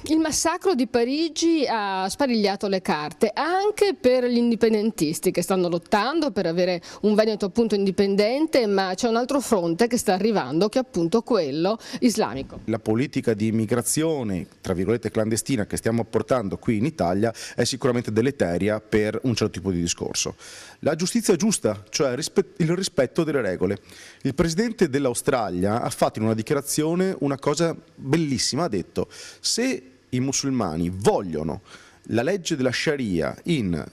Il massacro di Parigi ha sparigliato le carte anche per gli indipendentisti che stanno lottando per avere un Veneto appunto indipendente, ma c'è un altro fronte che sta arrivando, che è appunto quello islamico. La politica di immigrazione, tra virgolette clandestina, che stiamo portando qui in Italia è sicuramente deleteria per un certo tipo di discorso. La giustizia giusta, cioè il rispetto delle regole. Il presidente dell'Australia ha fatto in una dichiarazione una cosa bellissima, ha detto: se i musulmani vogliono la legge della Sharia in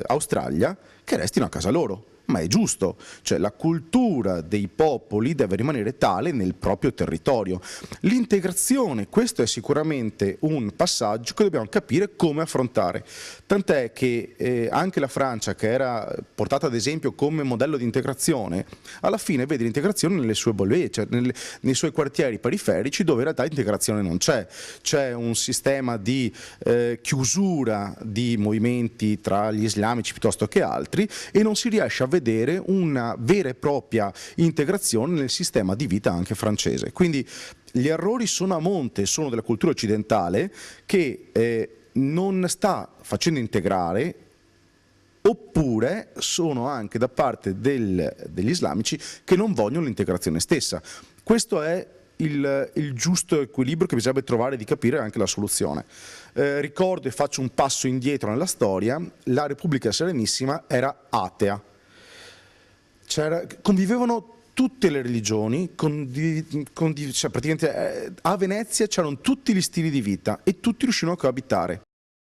Australia, che restino a casa loro. Ma è giusto, cioè la cultura dei popoli deve rimanere tale nel proprio territorio. L'integrazione, questo è sicuramente un passaggio che dobbiamo capire come affrontare. Tant'è che anche la Francia, che era portata ad esempio come modello di integrazione, alla fine vede l'integrazione nelle sue bolle, cioè nei suoi quartieri periferici dove in realtà integrazione non c'è. C'è un sistema di chiusura di movimenti tra gli islamici piuttosto che altri e non si riesce a vedere una vera e propria integrazione nel sistema di vita anche francese. Quindi gli errori sono a monte, sono della cultura occidentale che non sta facendo integrare, oppure sono anche da parte degli islamici che non vogliono l'integrazione stessa. Questo è il giusto equilibrio che bisognerebbe trovare, di capire anche la soluzione. Ricordo e faccio un passo indietro nella storia: la Repubblica Serenissima era atea. Convivevano tutte le religioni, cioè praticamente a Venezia c'erano tutti gli stili di vita e tutti riuscivano a coabitare.